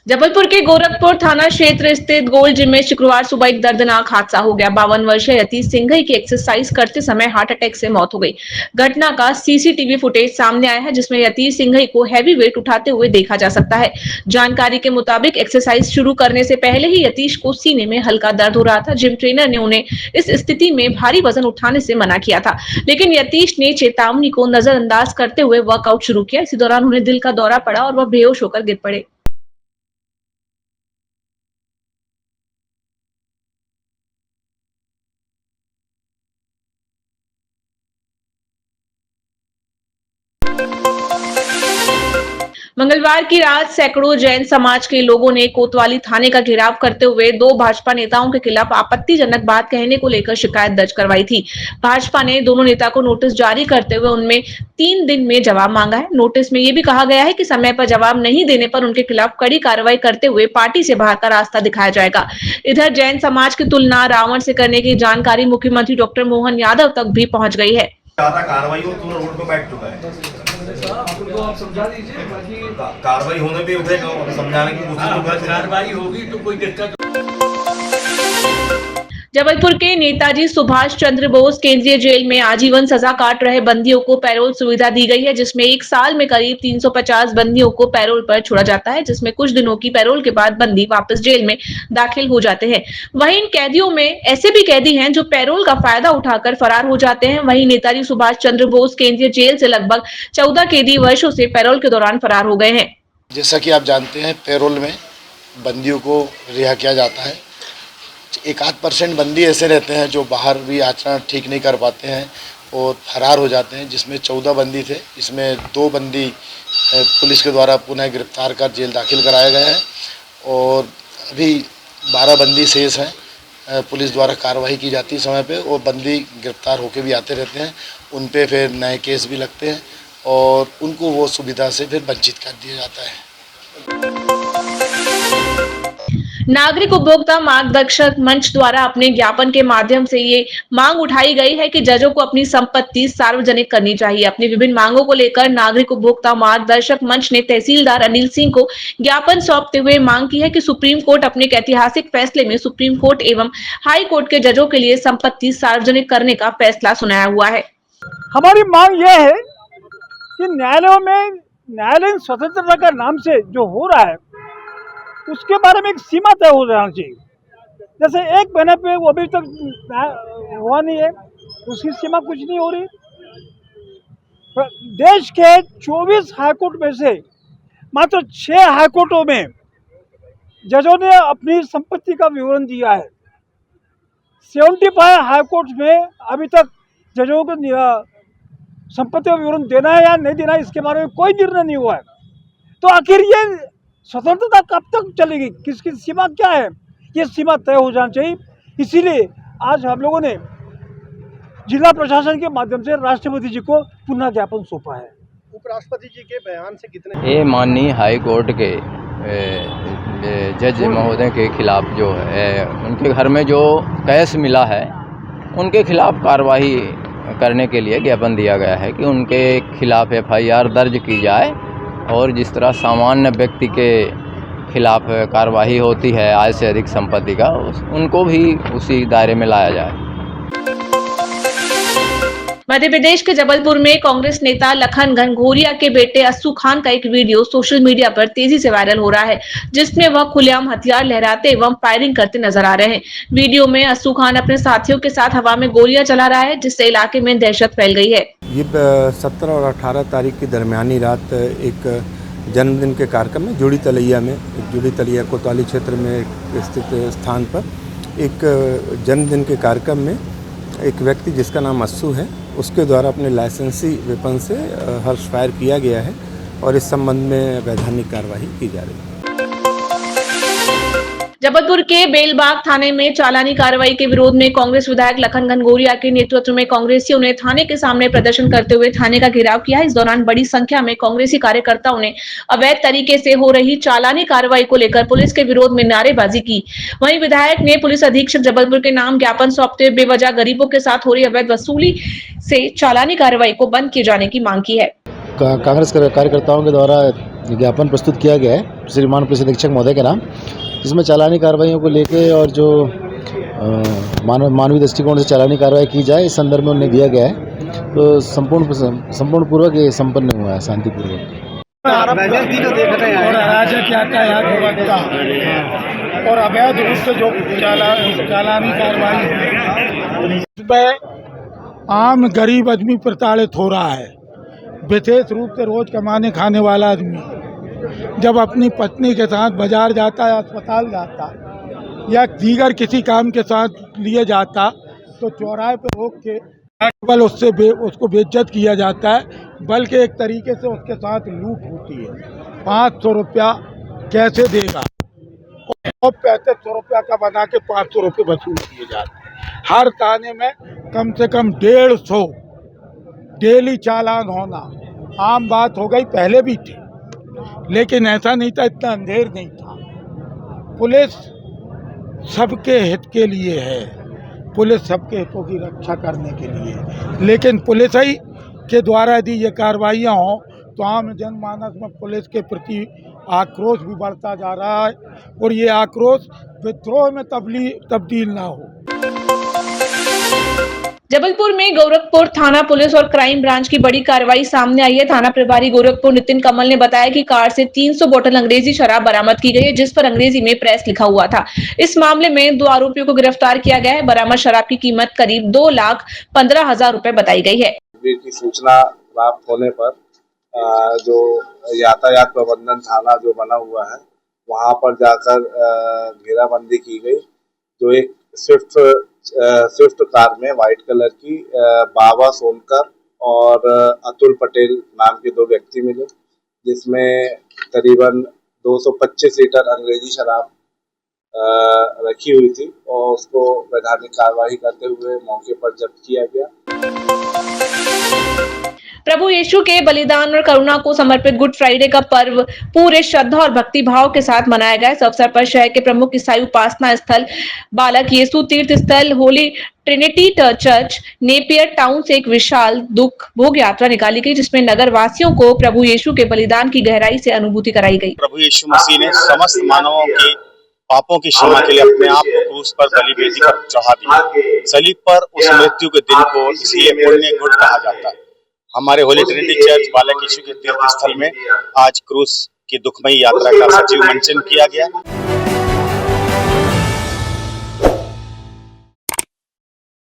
जबलपुर के गोरखपुर थाना क्षेत्र स्थित गोल्ड जिम में शुक्रवार सुबह एक दर्दनाक हादसा हो गया। 52 वर्षीय यतीश सिंघई की एक्सरसाइज करते समय हार्ट अटैक से मौत हो गई। घटना का सीसीटीवी फुटेज सामने आया है, जिसमें यतीश सिंघई को हैवी वेट उठाते हुए देखा जा सकता है। जानकारी के मुताबिक एक्सरसाइज शुरू करने से पहले ही यतीश को सीने में हल्का दर्द हो रहा था। जिम ट्रेनर ने उन्हें इस स्थिति में भारी वजन उठाने से मना किया था, लेकिन यतीश ने चेतावनी को नजरअंदाज करते हुए वर्कआउट शुरू किया। इसी दौरान उन्हें दिल का दौरा पड़ा और वह बेहोश होकर गिर पड़े। मंगलवार की रात सैकड़ों जैन समाज के लोगों ने कोतवाली थाने का घेराव करते हुए दो भाजपा नेताओं के खिलाफ आपत्तिजनक बात कहने को लेकर शिकायत दर्ज करवाई थी। भाजपा ने दोनों नेता को नोटिस जारी करते हुए उनमें 3 दिन में जवाब मांगा है। नोटिस में यह भी कहा गया है कि समय पर जवाब नहीं देने पर उनके खिलाफ कड़ी कार्रवाई करते हुए पार्टी से बाहर का रास्ता दिखाया जाएगा। इधर जैन समाज की तुलना रावण से करने की जानकारी मुख्यमंत्री डॉक्टर मोहन यादव तक भी पहुंच गई है। ज्यादा कार्रवाई हो तो रोड पे बैठ चुका है। आपको आप समझा दीजिए, बाकी कार्रवाई होने पे उठेगा, समझाने की कोशिश तो कर। कार्रवाई होगी तो कोई दिक्कत। जबलपुर के नेताजी सुभाष चंद्र बोस केंद्रीय जेल में आजीवन सजा काट रहे बंदियों को पैरोल सुविधा दी गई है, जिसमें एक साल में करीब 350 बंदियों को पैरोल पर छोड़ा जाता है, जिसमें कुछ दिनों की पैरोल के बाद बंदी वापस जेल में दाखिल हो जाते हैं। वहीं इन कैदियों में ऐसे भी कैदी हैं जो पैरोल का फायदा उठाकर फरार हो जाते हैं। वहीं नेताजी सुभाष चंद्र बोस केंद्रीय जेल से लगभग 14 कैदी वर्षों से पैरोल के दौरान फरार हो गए हैं। जैसा कि आप जानते हैं, पैरोल में बंदियों को रिहा किया जाता है। 1-8% बंदी ऐसे रहते हैं जो बाहर भी आचरण ठीक नहीं कर पाते हैं और फरार हो जाते हैं, जिसमें 14 बंदी थे। इसमें 2 बंदी पुलिस के द्वारा पुनः गिरफ्तार कर जेल दाखिल कराया गया है और अभी 12 बंदी शेष हैं। पुलिस द्वारा कार्रवाई की जाती है समय पे, और बंदी गिरफ्तार होकर भी आते रहते हैं। उन पे फिर नए केस भी लगते हैं और उनको वो सुविधा से फिर वंचित कर दिया जाता है। नागरिक उपभोक्ता मार्गदर्शक मंच द्वारा अपने ज्ञापन के माध्यम से ये मांग उठाई गई है कि जजों को अपनी संपत्ति सार्वजनिक करनी चाहिए। अपनी विभिन्न मांगों को लेकर नागरिक उपभोक्ता मार्गदर्शक मंच ने तहसीलदार अनिल सिंह को ज्ञापन सौंपते हुए मांग की है कि सुप्रीम कोर्ट अपने एक ऐतिहासिक फैसले में सुप्रीम कोर्ट एवं हाई कोर्ट के जजों के लिए संपत्ति सार्वजनिक करने का फैसला सुनाया हुआ है। हमारी मांग यह है कि न्यायालयों में न्यायालयीन स्वतंत्रता का नाम से जो हो रहा है उसके बारे में एक सीमा तय हो जाना चाहिए। जैसे 1 महीने पे वो अभी तक हुआ नहीं है, उसकी सीमा कुछ नहीं हो रही। देश के 24 हाईकोर्ट में से मात्र 6 हाईकोर्टों में जजों ने अपनी संपत्ति का विवरण दिया है। 75 हाईकोर्ट में अभी तक जजों को संपत्ति का विवरण देना है या नहीं देना है इसके बारे में कोई निर्णय नहीं हुआ है। तो आखिर ये स्वतंत्रता कब तक चलेगी, किसकी सीमा क्या है, ये सीमा तय हो जाना चाहिए। इसीलिए आज हम लोगों ने जिला प्रशासन के माध्यम से राष्ट्रपति जी को पुनः ज्ञापन सौंपा है। उपराष्ट्रपति जी के बयान से कितने ये माननीय हाई कोर्ट के जज महोदय के खिलाफ जो है, उनके घर में जो कैश मिला है उनके खिलाफ कार्रवाई करने के लिए ज्ञापन दिया गया है कि उनके खिलाफ FIR दर्ज की जाए और जिस तरह सामान्य व्यक्ति के खिलाफ कार्रवाई होती है आय से अधिक संपत्ति का, उनको भी उसी दायरे में लाया जाए। मध्य प्रदेश के जबलपुर में कांग्रेस नेता लखन घनघोरिया के बेटे अस्सू खान का एक वीडियो सोशल मीडिया पर तेजी से वायरल हो रहा है, जिसमें वह खुलेआम हथियार लहराते एवं फायरिंग करते नजर आ रहे हैं। वीडियो में अस्सू खान अपने साथियों के साथ हवा में गोलियां चला रहा है, जिससे इलाके में दहशत फैल गई है। ये 17 और 18 तारीख की दरमियानी रात एक जन्मदिन के कार्यक्रम में जुड़ी तलैया कोतवाली क्षेत्र में स्थित स्थान पर एक जन्मदिन के कार्यक्रम में एक व्यक्ति जिसका नाम अस्सू है, उसके द्वारा अपने लाइसेंसी वेपन से हर्ष फायर किया गया है और इस संबंध में वैधानिक कार्रवाई की जा रही है। जबलपुर के बेलबाग थाने में चालानी कार्रवाई के विरोध में कांग्रेस विधायक लखन घनघोरिया के नेतृत्व में कांग्रेसियों ने थाने के सामने प्रदर्शन करते हुए थाने का घेराव किया। इस दौरान बड़ी संख्या में कांग्रेसी कार्यकर्ताओं ने अवैध तरीके से हो रही चालानी कार्रवाई को लेकर पुलिस के विरोध में नारेबाजी की। वहीं विधायक ने पुलिस अधीक्षक जबलपुर के नाम ज्ञापन सौंपते हुए बेवजह गरीबों के साथ हो रही अवैध वसूली से चालानी कार्रवाई को बंद किए जाने की मांग की है। कांग्रेस कार्यकर्ताओं के द्वारा ज्ञापन प्रस्तुत किया गया है श्रीमान पुलिस अधीक्षक महोदय के नाम, जिसमें चालानी कार्रवाइयों को लेके और जो मानवीय दृष्टिकोण से चालानी कार्रवाई की जाए इस संदर्भ में उन्हें दिया गया है। तो संपूर्ण पूर्वक ये संपन्न हुआ है शांतिपूर्वक। और अराजक यातायात व्यवस्था और अवैध रूप से जो चालानी कार्रवाई इसमें आम गरीब आदमी प्रताड़ित हो रहा है। विशेष रूप से रोज कमाने खाने वाला आदमी जब अपनी पत्नी के साथ बाजार जाता है, अस्पताल जाता या दीगर किसी काम के साथ लिए जाता तो चौराहे पर रोक के केवल उसको बेइज्जत किया जाता है, बल्कि एक तरीके से उसके साथ लूट होती है। 500 रुपया कैसे देगा और 3500 रुपया का बना के 500 रुपये वसूल किए जाते हैं। हर थाने में कम से कम 150 डेली चालान होना आम बात हो गई, पहले भी थी लेकिन ऐसा नहीं था, इतना अंधेर नहीं था। पुलिस सबके हित के लिए है, पुलिस सबके हितों की रक्षा करने के लिए, लेकिन पुलिस ही के द्वारा यदि ये कार्रवाइयाँ हों तो आम जनमानस में पुलिस के प्रति आक्रोश भी बढ़ता जा रहा है और ये आक्रोश विद्रोह में तब्दील ना हो। जबलपुर में गोरखपुर थाना पुलिस और क्राइम ब्रांच की बड़ी कार्रवाई सामने आई है। थाना प्रभारी गोरखपुर नितिन कमल ने बताया कि कार से 300 बोतल अंग्रेजी शराब बरामद की गई है, जिस पर अंग्रेजी में प्रेस लिखा हुआ था। इस मामले में 2 आरोपियों को गिरफ्तार किया गया है। बरामद शराब की कीमत करीब 2,15,000 रुपए बताई गई है। की सूचना प्राप्त होने पर जो यातायात प्रबंधन थाना जो बना हुआ है वहां पर जाकर घेराबंदी की गई। जो एक स्विफ्ट कार में व्हाइट कलर की बाबा सोनकर और अतुल पटेल नाम के 2 व्यक्ति मिले, जिसमें करीबन 225 लीटर अंग्रेजी शराब रखी हुई थी और उसको वैधानिक कार्रवाई करते हुए मौके पर जब्त किया गया। प्रभु यीशु के बलिदान और करुणा को समर्पित गुड फ्राइडे का पर्व पूरे श्रद्धा और भक्ति भाव के साथ मनाया गया। इस अवसर पर शहर के प्रमुख ईसाई उपासना स्थल बालक यीशु तीर्थ स्थल Holi Trinity church Napier town से एक विशाल दुख भोग यात्रा निकाली गई, जिसमें नगर वासियों को प्रभु यीशु के बलिदान की गहराई से अनुभूति कराई गई। प्रभु यीशु मसीह ने समस्त मानवों के पापों की क्षमा के लिए अपने आप को क्रूस पर बलिवेदी पर चढ़ा दिया। सलीब पर उस मृत्यु के दिन को इसलिए पुण्य गुड कहा जाता है। हमारे होली ट्रिनिटी चर्च बालक यीशु के तीर्थ स्थल में आज क्रूस की दुखमयी यात्रा का सजीव मंचन किया गया।